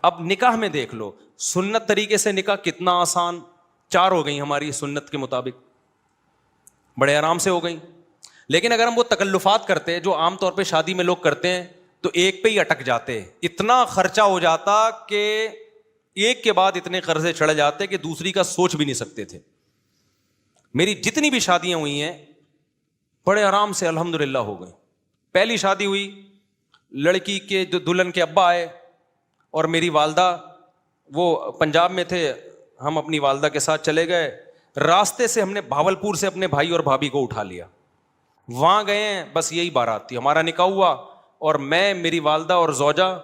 اب نکاح میں دیکھ لو, سنت طریقے سے نکاح کتنا آسان, 4 ہو گئی ہماری سنت کے مطابق, بڑے آرام سے ہو گئی. لیکن اگر ہم وہ تکلفات کرتے جو عام طور پہ شادی میں لوگ کرتے ہیں تو ایک پہ ہی اٹک جاتے, اتنا خرچہ ہو جاتا کہ ایک کے بعد اتنے قرضے چڑھ جاتے کہ دوسری کا سوچ بھی نہیں سکتے تھے. میری جتنی بھی شادیاں ہوئی ہیں بڑے آرام سے الحمدللہ ہو گئی. پہلی شادی ہوئی, لڑکی کے جو دلہن کے ابا آئے اور میری والدہ وہ پنجاب میں تھے, ہم اپنی والدہ کے ساتھ چلے گئے. راستے سے ہم نے بھاولپور سے اپنے بھائی اور بھابھی کو اٹھا لیا, وہاں گئے ہیں, بس یہی بارات تھی, ہمارا نکاح ہوا اور میں, میری والدہ اور زوجہ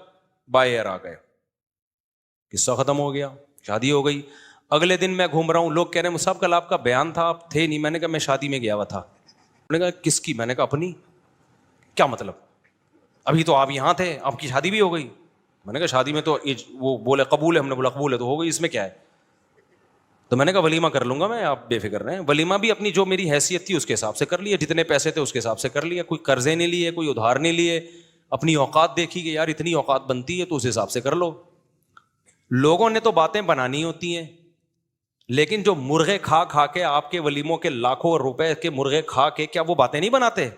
بائی ایئر آ گئے. قصہ ختم ہو گیا, شادی ہو گئی. اگلے دن میں گھوم رہا ہوں, لوگ کہہ رہے ہیں صاحب کل آپ کا بیان تھا, آپ تھے نہیں. میں نے کہا میں شادی میں گیا ہوا تھا. انہوں نے کہا کس کی؟ میں نے کہا اپنی. کیا مطلب؟ ابھی تو آپ یہاں تھے, آپ کی شادی بھی ہو گئی. میں نے کہا شادی میں تو وہ بولے قبول ہے, ہم نے بولا قبول ہے تو ہو گئی, اس میں کیا ہے. تو میں نے کہا ولیمہ کر لوں گا میں, آپ بے فکر رہیں. ولیمہ بھی اپنی جو میری حیثیت تھی اس کے حساب سے کر لیا, جتنے پیسے تھے اس کے حساب سے کر لیا, کوئی قرضے نہیں لیے, کوئی ادھار نہیں لیے, اپنی اوقات دیکھی کہ یار اتنی اوقات بنتی ہے تو اس حساب سے کر لو. لوگوں نے تو باتیں بنانی ہوتی ہیں, لیکن جو مرغے کھا کھا کے آپ کے ولیموں کے لاکھوں روپے کے مرغے کھا کے, کیا وہ باتیں نہیں بناتے؟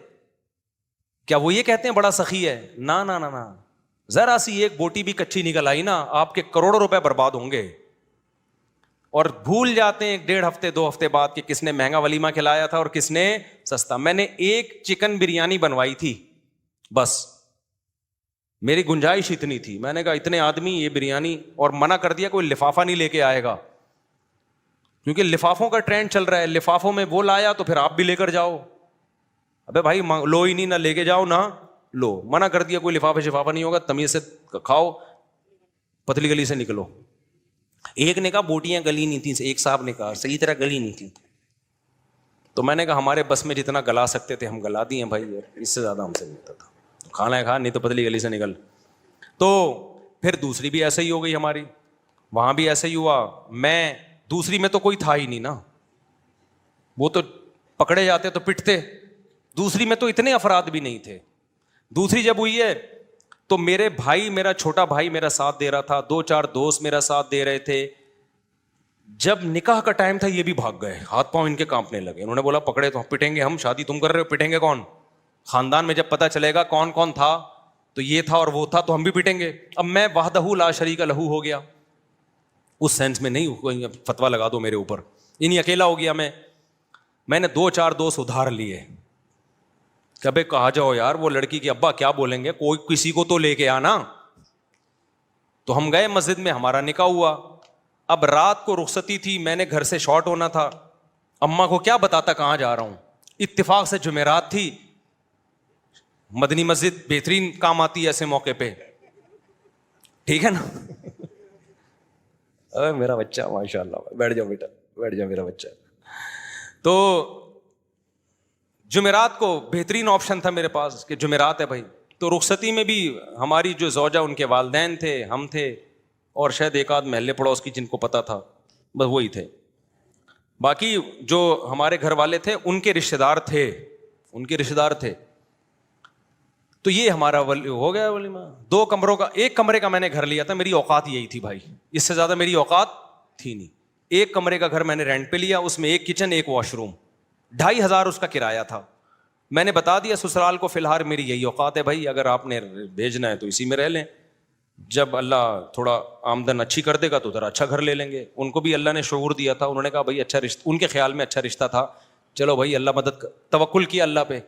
کیا وہ یہ کہتے ہیں بڑا سخی ہے؟ نا نا نا نا, ذرا سی ایک بوٹی بھی کچی نکل آئی نا, آپ کے کروڑوں روپے برباد ہوں گے. اور بھول جاتے ہیں 1.5 ہفتے 2 ہفتے بعد کہ کس نے مہنگا ولیمہ کھلایا تھا اور کس نے سستا. میں نے ایک چکن بریانی بنوائی تھی بس, میری گنجائش اتنی تھی. میں نے کہا اتنے آدمی یہ بریانی, اور منع کر دیا کوئی لفافہ نہیں لے کے آئے گا, کیونکہ لفافوں کا ٹرینڈ چل رہا ہے. لفافوں میں وہ لایا تو پھر آپ بھی لے کر جاؤ. ابے بھائی لو ہی نہیں, نہ لے کے جاؤ نہ لو. منع کر دیا کوئی لفافہ شفافہ نہیں ہوگا, تمیز سے کھاؤ, پتلی گلی سے نکلو. ایک نے کہا بوٹیاں گلی نہیں تھیں, ایک صاحب نے کہا صحیح طرح گلی نہیں تھی. تو میں نے کہا ہمارے بس میں جتنا گلا سکتے تھے ہم گلا دیے بھائی, اس سے زیادہ ہم سے ملتا تھا. کھانا ہے کھا, نہیں تو پتلی گلی سے نکل. تو پھر دوسری بھی ایسے ہی ہو گئی ہماری, وہاں بھی ایسے ہی ہوا. میں دوسری میں تو کوئی تھا ہی نہیں نا, وہ تو پکڑے جاتے تو پٹتے. دوسری میں تو اتنے افراد بھی نہیں تھے. دوسری جب ہوئی ہے تو میرے بھائی, میرا چھوٹا بھائی میرا ساتھ دے رہا تھا, 2-4 دوست میرا ساتھ دے رہے تھے. جب نکاح کا ٹائم تھا یہ بھی بھاگ گئے, ہاتھ پاؤں ان کے کانپنے لگے. انہوں نے بولا پکڑے تو پٹیں گے ہم, شادی تم کر رہے ہو, پٹیں گے کون؟ خاندان میں جب پتہ چلے گا کون کون تھا تو یہ تھا اور وہ تھا تو ہم بھی پٹیں گے. اب میں وحدہ لا شریک لہ ہو گیا, اس سینس میں نہیں فتویٰ لگا دو میرے اوپر, انہیں اکیلا ہو گیا میں نے 2-4 دوست ادھار لیے. کبھی کہا جاؤ یار وہ لڑکی کے ابا کیا بولیں گے, کوئی کسی کو تو لے کے آنا. تو ہم گئے مسجد میں, ہمارا نکاح ہوا. اب رات کو رخصتی تھی, میں نے گھر سے شارٹ ہونا تھا, اماں کو کیا بتاتا کہاں جا رہا ہوں. اتفاق سے جمعرات تھی, مدنی مسجد بہترین کام آتی ہے ایسے موقع پہ, ٹھیک ہے نا. میرا بچہ ماشاء اللہ, بیٹھ جاؤ بیٹا, بیٹھ جاؤ میرا بچہ. تو جمعرات کو بہترین آپشن تھا میرے پاس کہ جمعرات ہے بھائی. تو رخصتی میں بھی ہماری جو زوجہ, ان کے والدین تھے, ہم تھے, اور شاید ایک آدھ محلے پڑوس کی جن کو پتہ تھا, بس وہی تھے. باقی جو ہمارے گھر والے تھے ان کے رشتے دار تھے. تو یہ ہمارا ہو گیا ولیمہ. 2 کمروں کا, 1 کمرے کا میں نے گھر لیا تھا, میری اوقات یہی تھی بھائی, اس سے زیادہ میری اوقات تھی نہیں. 1 کمرے کا گھر میں نے رینٹ پہ لیا, اس میں 1 کچن 1 واش روم, 2,500 اس کا کرایہ تھا. میں نے بتا دیا سسرال کو فی الحال میری یہی اوقات ہے بھائی, اگر آپ نے بھیجنا ہے تو اسی میں رہ لیں, جب اللہ تھوڑا آمدن اچھی کر دے گا تو ذرا اچھا گھر لے لیں گے. ان کو بھی اللہ نے شعور دیا تھا, انہوں نے کہا بھائی اچھا رشتہ, ان کے خیال میں اچھا رشتہ تھا, چلو بھائی اللہ مدد, توکل کیا اللہ پہ,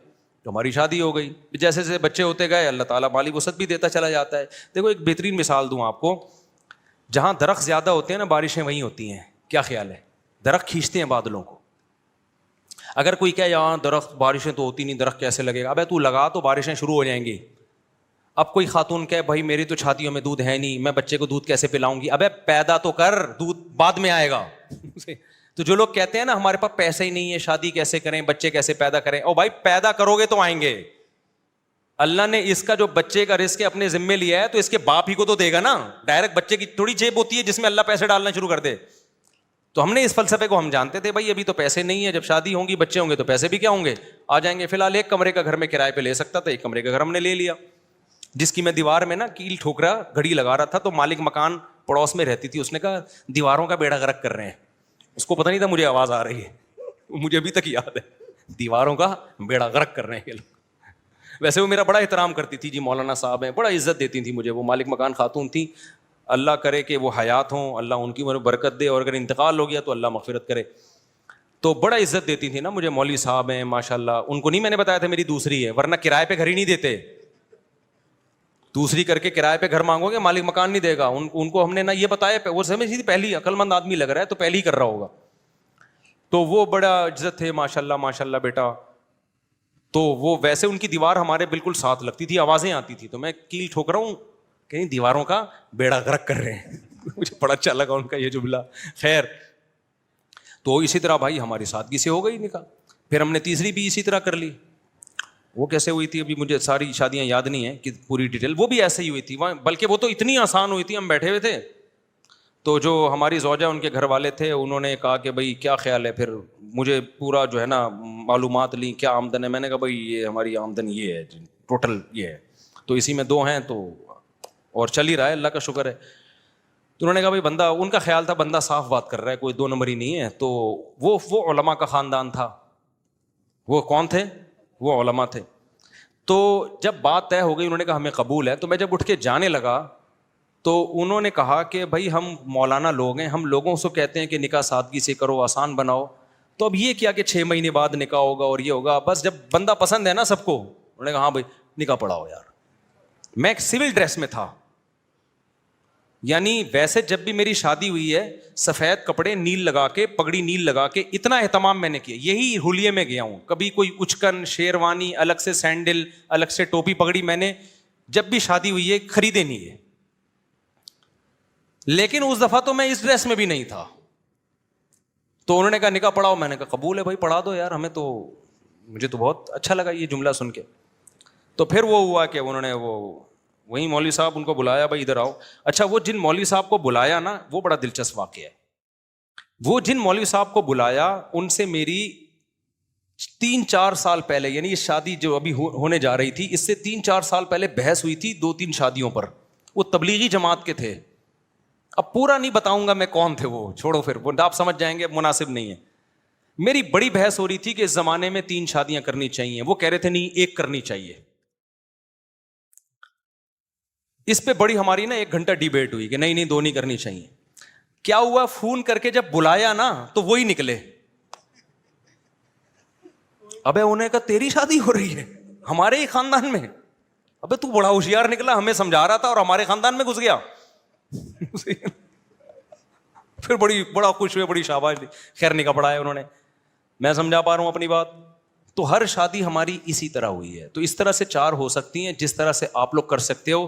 تو ہماری شادی ہو گئی. جیسے جیسے بچے ہوتے گئے اللہ تعالیٰ مالی وسعت بھی دیتا چلا جاتا ہے. دیکھو ایک بہترین مثال دوں آپ کو, جہاں درخت زیادہ ہوتے ہیں نا بارشیں وہیں ہوتی ہیں. کیا خیال ہے؟ درخت کھینچتے ہیں بادلوں کو. اگر کوئی کہے یہاں درخت بارشیں تو ہوتی نہیں, درخت کیسے لگے گا, ابے تو لگا تو بارشیں شروع ہو جائیں گی. اب کوئی خاتون کہے بھائی میری تو چھاتیوں میں دودھ ہے نہیں, میں بچے کو دودھ کیسے پلاؤں گی, ابے پیدا تو کر, دودھ بعد میں آئے گا. تو جو لوگ کہتے ہیں نا ہمارے پاس پیسے ہی نہیں ہے, شادی کیسے کریں, بچے کیسے پیدا کریں, او بھائی پیدا کرو گے تو آئیں گے. اللہ نے اس کا جو بچے کا رزق اپنے ذمے لیا ہے تو اس کے باپ ہی کو تو دے گا نا. ڈائریکٹ بچے کی تھوڑی جیب ہوتی ہے جس میں اللہ پیسے ڈالنا شروع کر دے. تو ہم نے اس فلسفے کو ہم جانتے تھے بھائی ابھی تو پیسے نہیں ہے, جب شادی ہوں گی بچے ہوں گے تو پیسے بھی کیا ہوں گے, آ جائیں گے. فی الحال 1 کمرے کا گھر میں کرائے پہ لے سکتا تھا, 1 کمرے کا گھر ہم نے لے لیا. جس کی میں دیوار میں نا کیل ٹھوکرا گھڑی لگا رہا تھا, تو مالک مکان پڑوس میں رہتی تھی, اس نے کہا دیواروں کا بیڑا غرق کر رہے ہیں. اس کو پتہ نہیں تھا مجھے آواز آ رہی ہے, مجھے ابھی تک یاد ہے, دیواروں کا بیڑا غرق کر رہے ہیں یہ لوگ. ویسے وہ میرا بڑا احترام کرتی تھی, جی مولانا صاحب ہیں, بڑا عزت دیتی تھی مجھے. وہ مالک مکان خاتون تھی, اللہ کرے کہ وہ حیات ہوں, اللہ ان کی برکت دے, اور اگر انتقال ہو گیا تو اللہ مغفرت کرے. تو بڑا عزت دیتی تھی نا مجھے, مولوی صاحب ہیں ماشاء اللہ. ان کو نہیں میں نے بتایا تھا میری دوسری ہے, ورنہ کرائے پہ گھر ہی نہیں دیتے. دوسری کر کے کرائے پہ گھر مانگو گے, مالک مکان نہیں دے گا. ان کو ہم نے نہ یہ بتایا, وہ سمجھ تھی پہلی عقل مند آدمی لگ رہا ہے تو پہلی ہی کر رہا ہوگا. تو وہ بڑا عزت تھے ماشاء اللہ بیٹا. تو وہ ویسے ان کی دیوار ہمارے بالکل ساتھ لگتی تھی, آوازیں آتی تھی, تو میں کیل ٹھوک رہا ہوں, کہیں دیواروں کا بیڑا غرق کر رہے ہیں. مجھے بڑا اچھا لگا ان کا یہ جملہ. خیر, تو اسی طرح بھائی ہماری سادگی سے ہو گئی نکاح. پھر ہم نے تیسری بھی اسی طرح کر لی. وہ کیسے ہوئی تھی ابھی مجھے ساری شادیاں یاد نہیں ہیں کہ پوری ڈیٹیل, وہ بھی ایسے ہی ہوئی تھی, بلکہ وہ تو اتنی آسان ہوئی تھی. ہم بیٹھے ہوئے تھے, تو جو ہماری زوجہ ان کے گھر والے تھے, انہوں نے کہا کہ بھائی کیا خیال ہے. پھر مجھے پورا جو ہے نا معلومات لیں کیا آمدن ہے. میں نے کہا بھائی یہ ہماری آمدن یہ ہے ٹوٹل یہ ہے, تو اسی میں 2 ہیں تو اور چل ہی رہا ہے, اللہ کا شکر ہے. تو انہوں نے کہا بھائی بندہ, ان کا خیال تھا بندہ صاف بات کر رہا ہے, کوئی 2 نمبری نہیں ہے. تو وہ علماء کا خاندان تھا. وہ کون تھے؟ وہ علماء تھے. تو جب بات طے ہو گئی, انہوں نے کہا ہمیں قبول ہے. تو میں جب اٹھ کے جانے لگا تو انہوں نے کہا کہ بھائی ہم مولانا لوگ ہیں, ہم لوگوں سے کہتے ہیں کہ نکاح سادگی سے کرو, آسان بناؤ. تو اب یہ کیا کہ 6 مہینے بعد نکاح ہوگا اور یہ ہوگا, بس جب بندہ پسند ہے نا سب کو. انہوں نے کہا ہاں بھائی نکاح پڑھاؤ یار. میں ایک سول ڈریس میں تھا, یعنی ویسے جب بھی میری شادی ہوئی ہے سفید کپڑے نیل لگا کے, پگڑی نیل لگا کے, اتنا اہتمام میں نے کیا. یہی حلیے میں گیا ہوں, کبھی کوئی اچکن شیروانی الگ سے, سینڈل الگ سے, ٹوپی پگڑی میں نے جب بھی شادی ہوئی ہے خریدے نہیں ہے. لیکن اس دفعہ تو میں اس ڈریس میں بھی نہیں تھا. تو انہوں نے کہا نکاح پڑھاؤ. میں نے کہا قبول ہے بھائی پڑھا دو یار, ہمیں تو, مجھے تو بہت اچھا لگا یہ جملہ سن کے. تو پھر وہ ہوا کہ انہوں نے وہی مولوی صاحب ان کو بلایا, بھائی ادھر آؤ. اچھا, وہ جن مولوی صاحب کو بلایا نا, وہ بڑا دلچسپ واقعہ ہے. وہ جن مولوی صاحب کو بلایا ان سے میری 3-4 سال پہلے, یعنی یہ شادی جو ابھی ہونے جا رہی تھی اس سے 3-4 سال پہلے بحث ہوئی تھی 2-3 شادیوں پر. وہ تبلیغی جماعت کے تھے. اب پورا نہیں بتاؤں گا میں کون تھے, وہ چھوڑو, پھر وہ آپ سمجھ جائیں گے, مناسب نہیں ہے. میری بڑی بحث ہو رہی تھی کہ اس زمانے میں 3 شادیاں کرنی چاہیے. وہ کہہ رہے تھے نہیں 1 کرنی چاہیے. اس پہ بڑی ہماری نا 1 گھنٹہ ڈیبیٹ ہوئی کہ نہیں 2 نہیں کرنی چاہیے. کیا ہوا, فون کر کے جب بلایا نا تو وہی نکلے. ابے انہیں کہا تیری شادی ہو رہی ہے ہمارے ہی خاندان میں. ابے تو بڑا ہوشیار نکلا, ہمیں سمجھا رہا تھا اور ہمارے خاندان میں گھس گیا. پھر بڑا خوش ہوئے, بڑی شاباش دی. خیر نکاح پڑھایا انہوں نے. میں سمجھا پا رہا ہوں اپنی بات. تو ہر شادی ہماری اسی طرح ہوئی ہے. تو اس طرح سے 4 ہو سکتی ہیں جس طرح سے آپ لوگ کر سکتے ہو.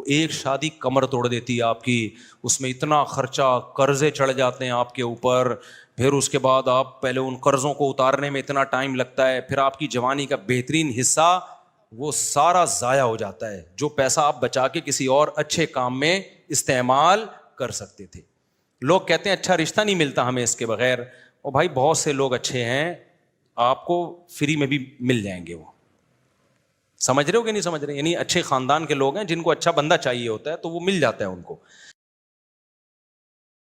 ایک شادی کمر توڑ دیتی ہے آپ کی, اس میں اتنا خرچہ, قرضے چڑھ جاتے ہیں آپ کے اوپر, پھر اس کے بعد آپ پہلے ان قرضوں کو اتارنے میں اتنا ٹائم لگتا ہے, پھر آپ کی جوانی کا بہترین حصہ وہ سارا ضائع ہو جاتا ہے, جو پیسہ آپ بچا کے کسی اور اچھے کام میں استعمال کر سکتے تھے. لوگ کہتے ہیں اچھا رشتہ نہیں ملتا ہمیں اس کے بغیر. اور بھائی بہت سے لوگ اچھے ہیں, آپ کو فری میں بھی مل جائیں گے. وہ سمجھ رہے ہو کہ نہیں سمجھ رہے, یعنی اچھے خاندان کے لوگ ہیں جن کو اچھا بندہ چاہیے ہوتا ہے تو وہ مل جاتا ہے ان کو.